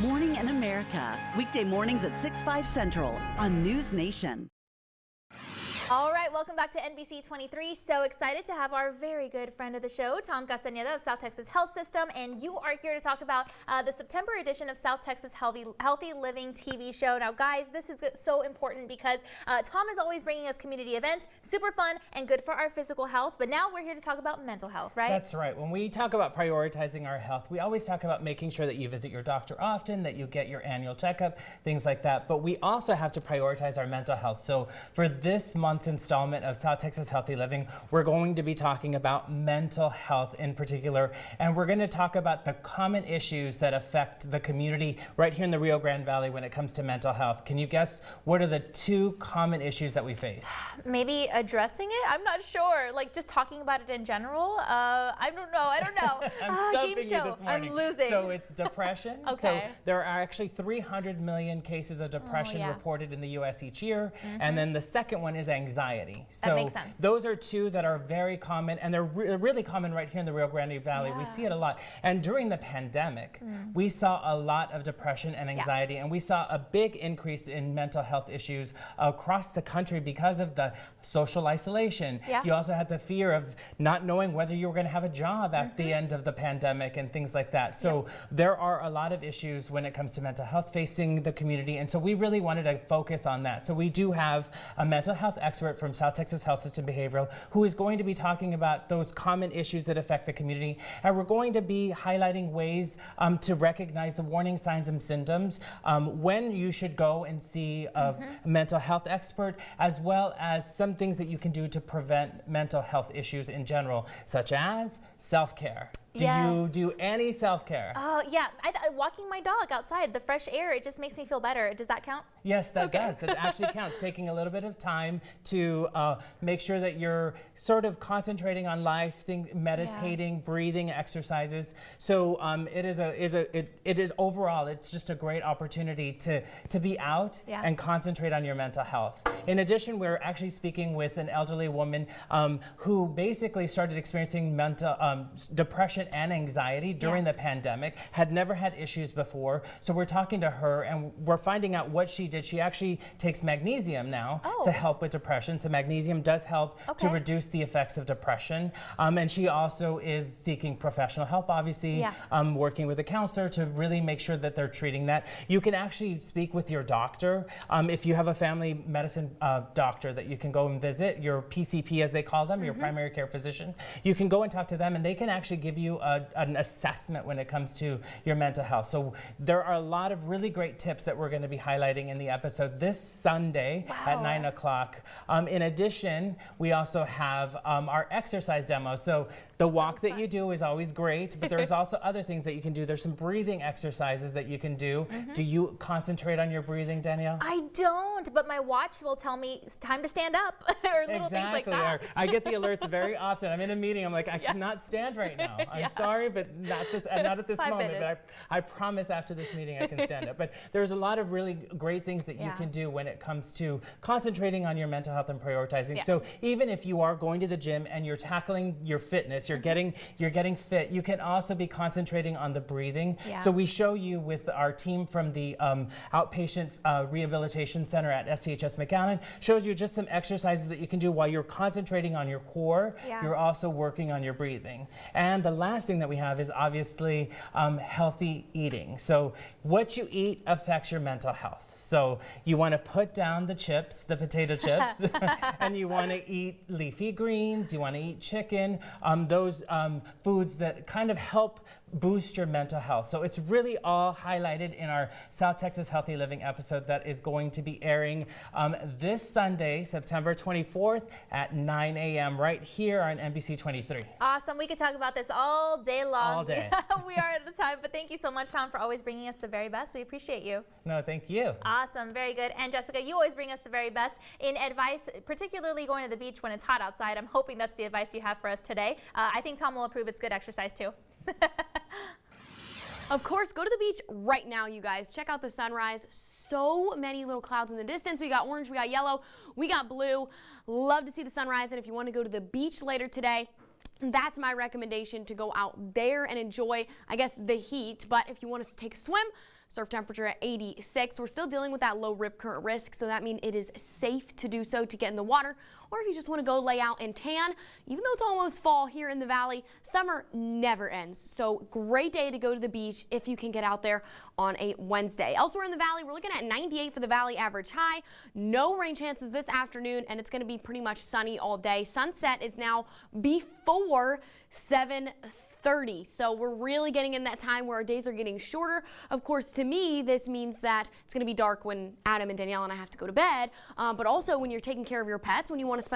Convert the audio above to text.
Morning in America. Weekday mornings at 6/5 Central on News Nation. All right, welcome back to NBC 23. So excited to have our very good friend of the show, Tom Castañeda of South Texas Health System, and you are here to talk about the September edition of South Texas Healthy Living TV show. Now, guys, this is so important because Tom is always bringing us community events, super fun and good for our physical health, but now we're here to talk about mental health, right? That's right. When we talk about prioritizing our health, we always talk about making sure that you visit your doctor often, that you get your annual checkup, things like that, but we also have to prioritize our mental health. So for this month's installment of South Texas Healthy Living, we're going to be talking about mental health in particular, and we're going to talk about the common issues that affect the community right here in the Rio Grande Valley when it comes to mental health. Can you guess what are the two common issues that we face? Maybe addressing it? I'm not sure. Like just talking about it in general? I don't know. I'm stumping game show. You this morning. I'm losing. So it's depression. Okay. So there are actually 300 million cases of depression reported in the U.S. each year, and then the second one is anxiety. So that makes sense. Those are two that are very common, and they're really common right here in the Rio Grande Valley. We see it a lot. And during the pandemic, we saw a lot of depression and anxiety, and we saw a big increase in mental health issues across the country because of the social isolation. You also had the fear of not knowing whether you were going to have a job at the end of the pandemic and things like that. So there are a lot of issues when it comes to mental health facing the community, and so we really wanted to focus on that. So we do have a mental health expert from South Texas Health System Behavioral who is going to be talking about those common issues that affect the community, and we're going to be highlighting ways to recognize the warning signs and symptoms, when you should go and see a mental health expert, as well as some things that you can do to prevent mental health issues in general, such as self-care. Do you do any self-care? Yeah, walking my dog outside, the fresh air, it just makes me feel better. Does that count? Yes, that does. That actually counts. Taking a little bit of time to make sure that you're sort of concentrating on life, meditating, breathing exercises. So it is overall, it's just a great opportunity to be out and concentrate on your mental health. In addition, we're actually speaking with an elderly woman who basically started experiencing mental depression and anxiety during the pandemic, had never had issues before. So we're talking to her and we're finding out what she did. She actually takes magnesium now to help with depression. So magnesium does help to reduce the effects of depression. And she also is seeking professional help, obviously, working with a counselor to really make sure that they're treating that. You can actually speak with your doctor. If you have a family medicine doctor that you can go and visit, your PCP as they call them, your primary care physician, you can go and talk to them and they can actually give you an assessment when it comes to your mental health. So there are a lot of really great tips that we're going to be highlighting in the episode this Sunday at 9 o'clock. In addition, we also have our exercise demo. So the walk that you do is always great, but there's also other things that you can do. There's some breathing exercises that you can do. Do you concentrate on your breathing, Danielle? I don't, but my watch will tell me it's time to stand up or little things like that. I get the alerts very often. I'm in a meeting, I'm like, I cannot stand right now. I'm sorry, but not at this moment. But I promise after this meeting I can stand up. But there's a lot of really great things that you can do when it comes to concentrating on your mental health and prioritizing. So even if you are going to the gym and you're tackling your fitness, you're getting fit, you can also be concentrating on the breathing. So we show you with our team from the outpatient rehabilitation center at STHS McAllen, shows you just some exercises that you can do while you're concentrating on your core. You're also working on your breathing. And the last thing that we have is obviously healthy eating. So what you eat affects your mental health. So you want to put down the chips, the potato chips, and you want to eat leafy greens, you want to eat chicken, those foods that kind of help boost your mental health. So it's really all highlighted in our South Texas Healthy Living episode that is going to be airing this Sunday, September 24th at 9 a.m. right here on NBC 23. Awesome. We could talk about this all day long. All day. We are at the time, but thank you so much, Tom, for always bringing us the very best. We appreciate you. No, thank you. Awesome. Very good. And Jessica, you always bring us the very best in advice, particularly going to the beach when it's hot outside. I'm hoping that's the advice you have for us today. I think Tom will approve. It's good exercise too. Of course, go to the beach right now, you guys. Check out the sunrise. So many little clouds in the distance. We got orange, we got yellow, we got blue. Love to see the sunrise. And if you want to go to the beach later today, that's my recommendation, to go out there and enjoy, I guess, the heat. But if you want to take a swim, Surf temperature at 86. We're still dealing with that low rip current risk, so that means it is safe to do so, to get in the water. Or if you just want to go lay out and tan, even though it's almost fall here in the valley, summer never ends. So great day to go to the beach if you can get out there on a Wednesday. Elsewhere in the valley, we're looking at 98 for the valley average high. No rain chances this afternoon, and it's going to be pretty much sunny all day. Sunset is now before 7:30. So we're really getting in that time where our days are getting shorter. Of course, to me, this means that it's going to be dark when Adam and Danielle and I have to go to bed, but also when you're taking care of your pets, when you want to spend